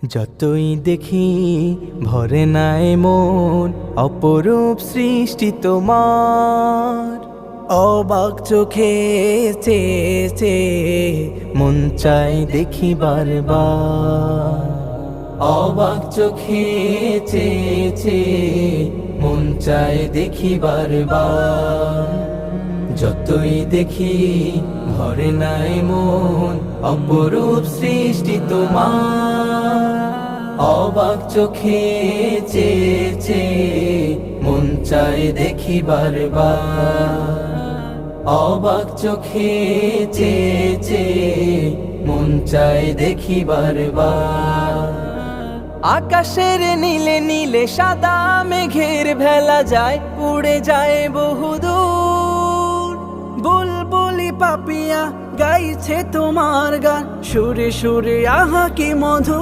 যতই দেখি ভরে নাই মন, অপরূপ সৃষ্টি তোমার। অবাক চোখে চেয়ে চেয়ে মন চাই দেখি বারবার। অবাক চোখে চেয়ে চেয়ে মন চাই দেখি বারবার। যতই দেখি ভরে নাই মন, অপরূপ সৃষ্টি তোমার। অবাক চোখে চেয়ে চেয়ে মন চাই দেখি বারবার। অবাক চোখে চেয়ে চেয়ে মন চাই দেখি বারবার। আকাশের নীলে নীলে সাদা মেঘের ভেলা যায়, উড়ে যায় বহুদূর। বুলবুলি পাপিয়া গাইছে তোমার গান, সুরে সুরে আহা কি মধুর।